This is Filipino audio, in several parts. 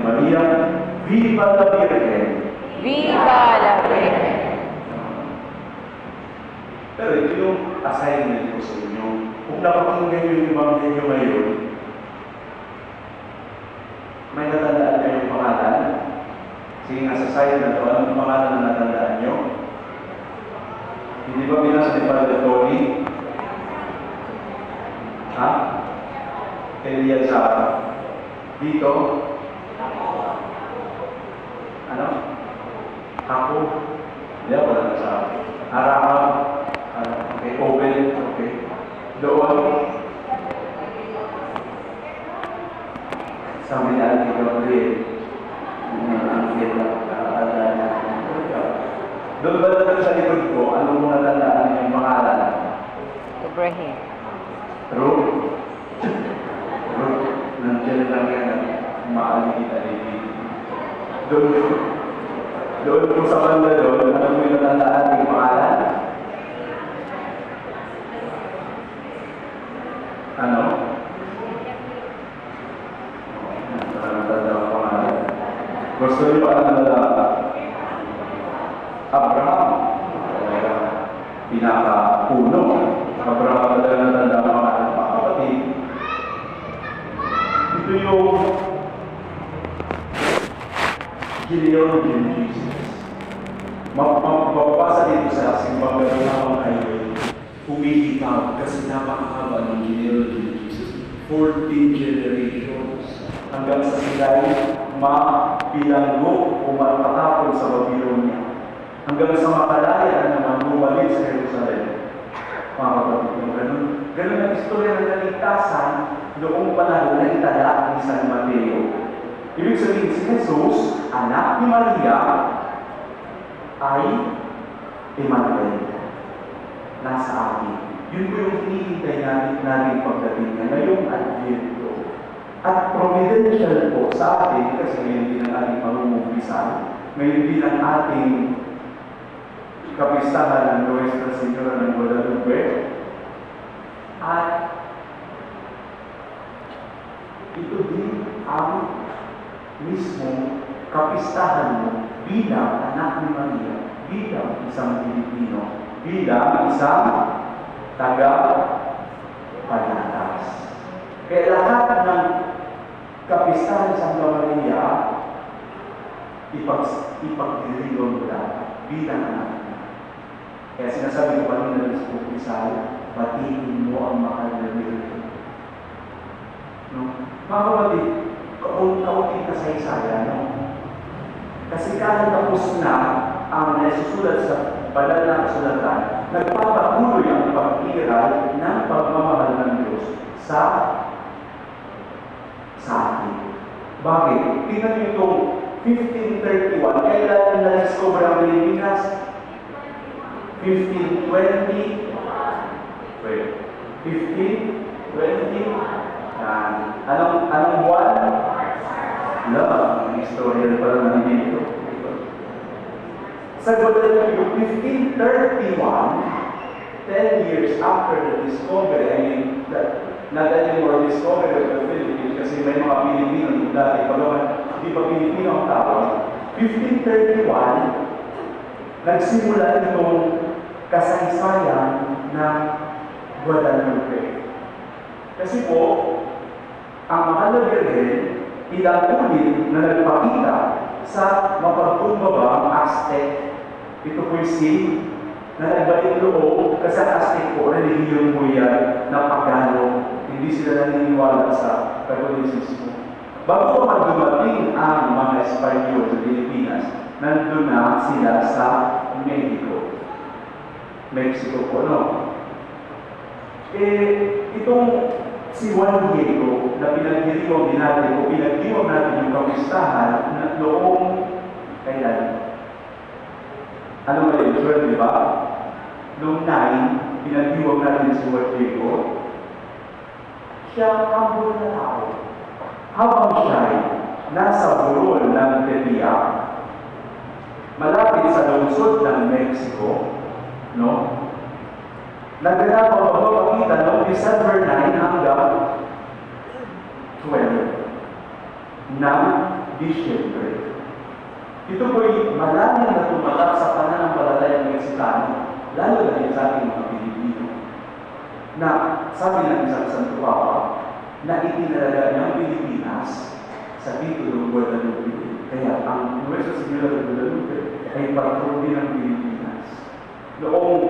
Maria, Viva la Virgen. Viva la Virgen. Pero ito yung assignment ko sa inyo. Kung napakinggan nyo yung Ebanghelyo ngayon, may natandaan kayong pangalan? Sige nga sa side na ito, anong pangalan na natandaan nyo? Hindi ba binasa ni Father Tony? Ha? Eliazar. Dito? Ano? Ako? Hindi ako lang sa Arahab. Okay, open. Okay. Doon. Sabi ni Ate Gabriel. Doon ba natin sa likod ko, anong mga tandaan yung pangalan? Ibrahim. Ruth. Ruth. Nandiyan lang yan. Maaligid-aligid. Doon po sa banda doon, ano mo yung natandaan yung pangalan? Ano? Natandaan ang pangalan. Gusto niyo pa natandaan? Abraham. Pinaka-puno. Abraham talaga natandaan ang pangalan ng mga kapatid. Ito yung genealogy of Jesus. Mapapasa dito sa simbang gano'n ay humihitag kasi napakahaba ng genealogy of Jesus. 14 generations. Hanggang sa sila'y mabilanggo o matapon sa Babylonia. Hanggang sa makalaya naman bumalik sa Jerusalem. Mga kapatid mo, ganun ang istorya ng kaligtasan noong panahon na itala ni San Mateo. Ibig sabihin si Jesus, anak ni Maria, ay Emmanuel. Nasa atin. Yun po yung hinihintay natin pagdating na ngayong Advento. At providential po sa atin, kasi ngayon din ang ating pangungumpisan, ngayon din ang ating kapistahan ng Nuestra Señora ng Guadalupe, at ito din ang mismo kapistahan mo bilang anak ni Maria, bilang isang Pilipino, bilang isang taga-palatas. Kaya lahat ng kapistahan sa Santa Maria, ipagdiriwang mo bilang anak niya. Kaya sinasabi ko kanina sa Pupisal, batiin mo ang mahal na Virgen. No? Mga kapatid, kaunti kasaysayan, no? Kasi kahit tapos na ang nasusulat sa banal na kasulatan, nagpapatuloy ang pag-iral ng pagmamahal ng Diyos sa atin. Bakit? Tingnan niyo itong 1531, kailan na-discover ang Pilipinas? 1520? Wait. 1520? Anong buwan? Ang historian pala na dito. Sa Guadalupe, 1531, 10 years after the discovery, I mean, not anymore discovery of the Philippines, kasi may mga Pilipino yung dati, hindi pa Pilipino ang tawag. 1531, nagsimula itong kasaysayan ng Guadalupe. Kasi po, ang mahal na Virgen, ilang ulit na nagpakita sa mapagkumbabang Aztec. Ito po yung sin na nagbalik loob kasi ang Aztec po, relihiyon mo yan na pagano. Hindi sila naniniwala sa Catholicismo. Bago pa dumating ang mga Espanyol sa Pilipinas, nandun na sila sa Mexico po, no? Itong si Juan Diego na pinagdiriwang din natin o pinagdiriwang natin yung kapistahan na noong kailan? Ano ba yun? 12, di ba? Noong 9, pinagdiriwang natin si Juan Diego. Siya humble na tao. Habang siya'y nasa burol ng Tepiac, malapit sa lungsod ng Mexico, no? Nagganap ang pagpapakita noong December 9 hanggang 12 ng Disyembre. Ito po'y malalim na tumatak sa pananampalatayang Meksikano, lalo na din sa ating mga Pilipino, na sabi ng isang Santo Papa, na itinalaga niya ang Pilipinas sa titulo ng Guadalupe. Kaya ang Nuestra Señora de Guadalupe ay patron din ng Pilipinas. Noong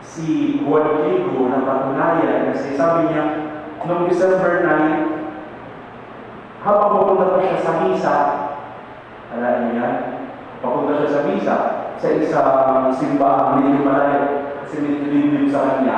si Juan Diego na patunayan, kasi sabi niya, noong December 9, habang papunta pa siya sa misa, alam niyo yan, papunta siya sa misa, sa isang simbahan, medyo malayo, kasi may nililip sa kanya,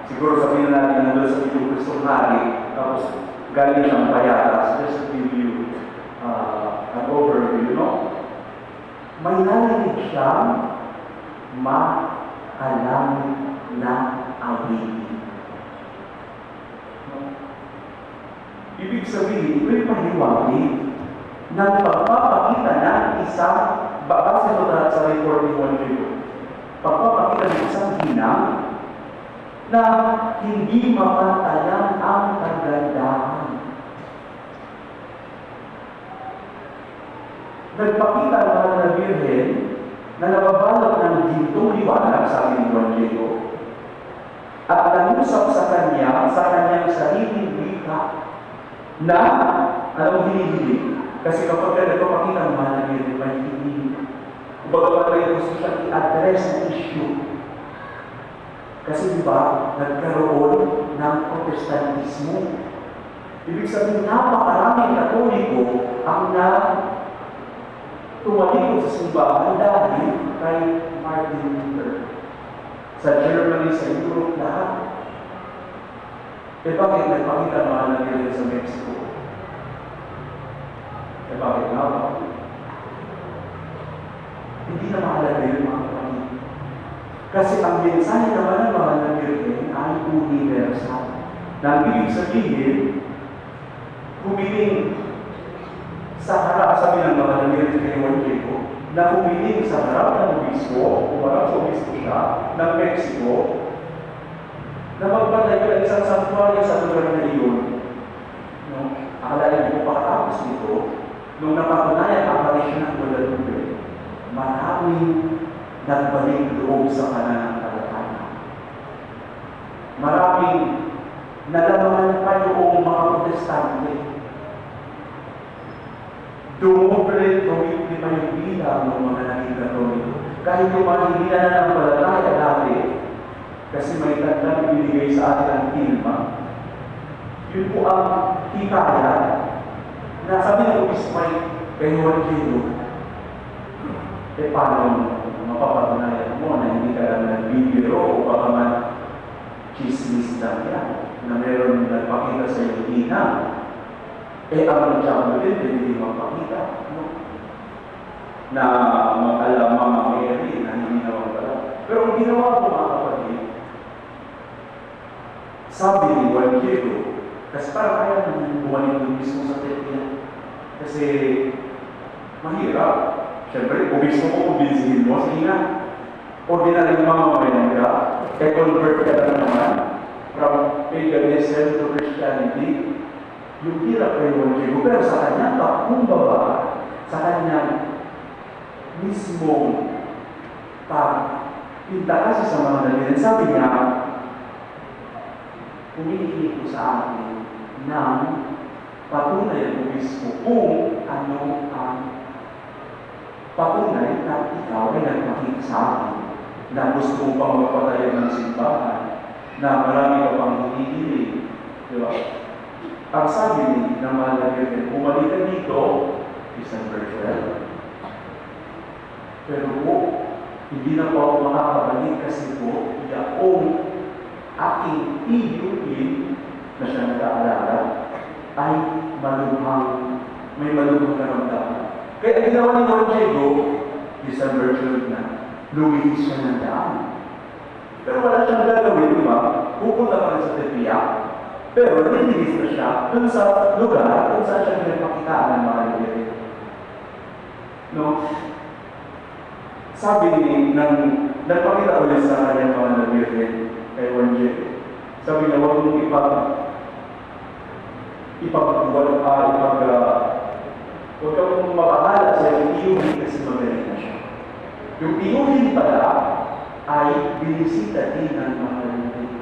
siguro sabihin na natin nandun sa Pilipinas Kristong Hari, tapos galing siyang payatas, just to give you an overview, no? May narinig siyang maalam na awitin. Ibig sabihin, ito'y pahiwatig ng pagpapakita ng isang, base ito sa report ni Juan Diego, pagpapakita ng isang ginang na hindi mapatayan ang kagandahan. Nagpakita ang mahal na Birhen na nababalot ng gintong liwanag, sabi ni Juan Diego, at nangusap sa kanyang sariling wika, na, alam mo, hinihilig. Kasi kapag nagpapakita ng mahal na Birhen, may hinihilig. Kumbaga pa rin gusto siyang i-address ng issue. Kasi diba, nagkaroon ng Protestantismo. Ibig sabihin, napakaraming Katoliko ang tumalikod sa simbahan dahil kay Martin Luther. Sa Germany, sa Europe, lahat. Bakit nagpakita ang mahal na Birhen sa Mexico? Bakit nga ba? Hindi na mahalaga yun, mga kapatid. Kasi ang mensahe naman ng mahal na Birhen ay universal. Na ang ibig sabihin, humiling sa harap, sabi ng mahal na Birhen kay Juan Diego, na humiling sa harap ng obispo, umarap sa obispo siya, ng Mexico, na magpatayo ng isang sanctuary sa lugar na iyon. No? Akalain ko pagkatapos nito, nung napatunayan ang aparisyon ng Guadalupe, maraming nagbalik loob sa pananampalataya. Maraming nalaman pa yung mga Protestante. Dumoble, tumipli pa yung bilang ng mga naging Katoliko. Kahit yung mga hindi na nanampalataya dati, kasi may tandang binigay sa atin ang tilma. Yun po ang hikaya na sabi ng obispo kay Juan Diego, paano mapapatunayan mo na hindi ka lang nagbibiro o baka man chismis lang yan, na meron nagpakita sa iyo hinang. Ang Diablo din, hindi magpakita. No? Na mag-alam mga Mary na hindi naman pala. Pero ang ginawa ko, mga kapatid, sabi ni Juan Diego, kasi parang kaya naman bumalik doon mismo sa Tepian. Kasi mahirap. Siyempre, obispo ko, kumbinsihin mo, sige na. Ordinary mga mamayan ka, convert ka na naman from paganism to Christianity. Yung hirap kay Juan Diego, pero sa kanyang pakumbaba, sa kanyang mismong pagpinta kasi sa mga nalilan, sabi niya, humihingi ko sa akin ng patunay ang obispo kung ano ang patunay na ikaw ay nagpakita sa akin na gusto mong pang magpatayo ng simbahan, na marami ka pang hinihiling. Diba? Ang sabi ni na mahal na Birhen, bumalik ka dito, December 12. Pero po, hindi na po ako makakabalik kasi po, yaong aking tiyuin na siya nag-aalala ay may malubhang karamdaman. Kaya ang ginawa ni Juan Diego, December 12 na, lumihis siya ng daan. Pero wala siyang gagawin, di ba? Pupunta pa rin sa Tepian. Pero nilihis na siya dun sa lugar kung saan siya pinapakitaan ng mga Birhen. No? Sabi nagpakita ulit sa kanyang mga Birhen kay Juan Diego. Sabi niya, huwag mong huwag ka pong mabahala sa yung tiyuhin kasi magaling na siya. Yung tiyuhin pala ay binisita din ng mahal na Diyo.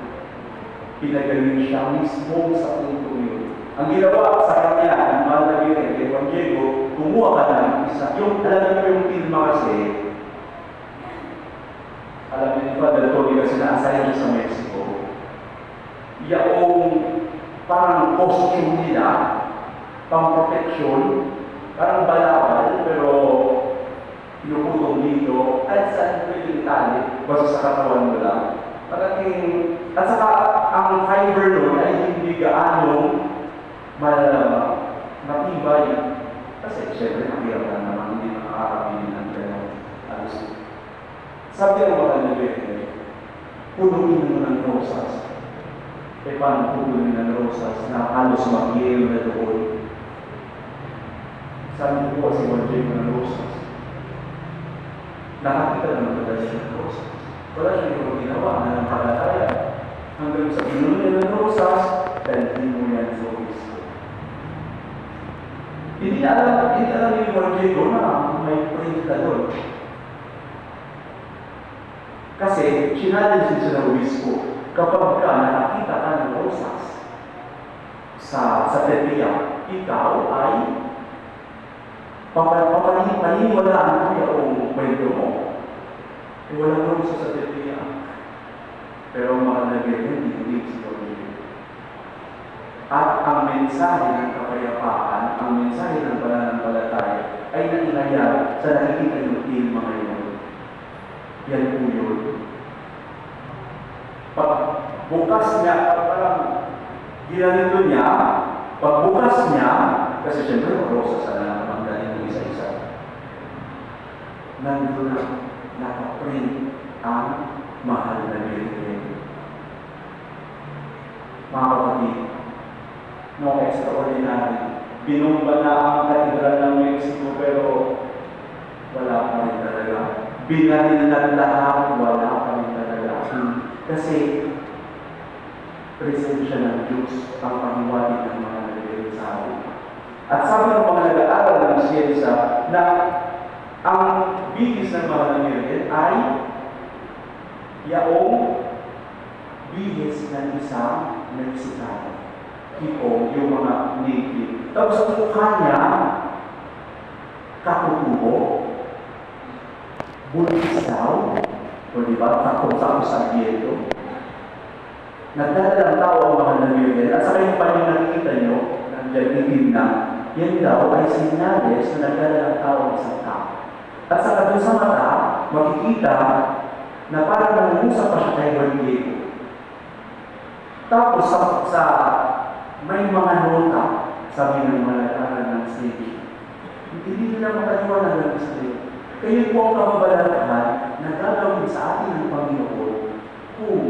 Pinagaling siya mismo sa punto yun. Ang ginawa sa kanya, ng mahal na Diyo, kay Juan Diego, kumuha ka ng isa. Yung, alam niyo yung filma kasi, alam niyo ni Father Tony kasi na-assign siya sa Mexico. Yung parang costume nila, pang-protection, parang balawal, pero pinuputong dito, at saan pwedeng tali, basta sa katawan mo lang. Parating, at saka ang fiber nun ay hindi gaano matibay. Kasi siyempre mahirap na naman, hindi nakakabili ng gano'n. Sabi ang mga nabili, punuin mo ng rosas. E paano punuin ng rosas na halos mag-yelo na doon? Sabi ko kasi mag-yelo ng rosas. Nakakita naman pala siya ng rosas. Wala siya yung ginawa na ng palataya. Hanggang sa pinunin ng rosas, dalhin mo yan sa Cristo. Hindi alam ni Juan Diego na may print ka doon. Kasi, sinalin siya ng obispo, kapag ka nakakita ka ng rosas sa tepiya, ikaw ay paniniwalaan mo yung kwento mo. E walang rosas sa tepiya. Pero mga nagiging hindi si Juan Diego. At ang mensahe ng kapayapaan, ang mensahe ng pananampalataya ay nainayag sa nakikita ng ilma ngayon. Yan po yun. Pagbukas niya, parang ginanito niya, pagbukas niya, kasi siyempre rosas na naman galing isa-isa. Nandun na nakaprint ang mahal na Virgen. Mga kapatid, no extraordinary. Binumba na ang katedral ng Mexico pero wala pa rin talaga. Binalil na lahat, wala pa rin talaga. Kasi presensya ng Diyos ang pahiwatig ng mga nagre-resabi. At sabi ng mga nag-aaral ng siyensya na ang bihis ng mga Virgen ay yaong bihis ng isang Meksikano. Tipo, yung mga native. Tapos ang mukha niya, katutubo, buntis daw, o diba, takot-takot sa dieto. Nagdadalang tao ang mga Virgen, at saka yung paling nakikita nyo, nandiyan itim na, yan daw ay sinyales na nagdadalang tao ang isang tao. At saka doon sa mata, makikita na parang nangungusap pa siya kay Juan Diego. Tapos sa may mga nota, sabi ng mga nag-aaral ng stage, hindi nila makaliwanag ng Israel. Kayo po ang kababalaghan na gagawin sa atin ng Panginoon kung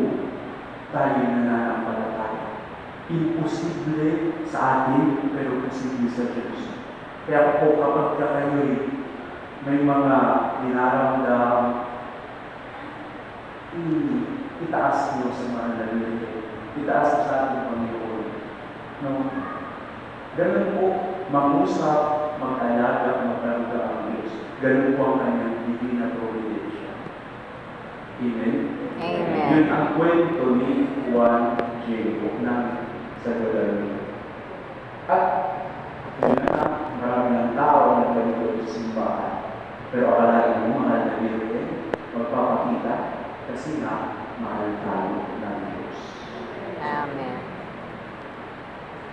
tayo nananampalataya. Imposible sa atin, pero posible sa Diyos. Kaya po kapag kayo'y may mga dinaramdam, itaas mo sa mga lalito. Itaas sa ating Panginoon. No? Ganun po, mangusap, mag-alaga, magkaruga ang Diyos. Ganun po ang kanyang divina providensya. Amen? Amen. Yun ang kwento ni Juan Diego ng Sagalario. At yun na, marami ng tao ang nagkalito sa simbahan. Pero akalain mo, mahal na Virgen, magpapakita kasi nga, mahal tayo ng Diyos. Amen.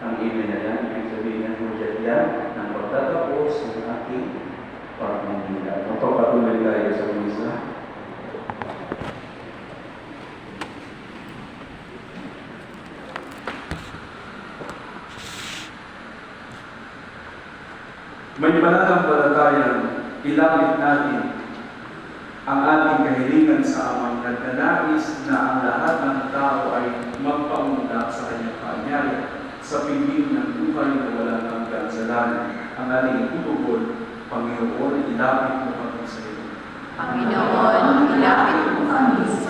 Ang amen na yan, ibig sabihin ng project yan, ng pagtatapos ng aking pagmamila. Magpapatuloy tayo sa misa. May pananampalatayang ilapit natin ang ating kahilingan sa Amang nagdanais na ang lahat ng tao ay magpaunlak sa kanyang kaanyaya sa piling ng buhay na walang hanggan sa langit. Ang ating tutugol, Panginoon, ilapit mo kami sa iyo. Panginoon, ilapit mo kami sa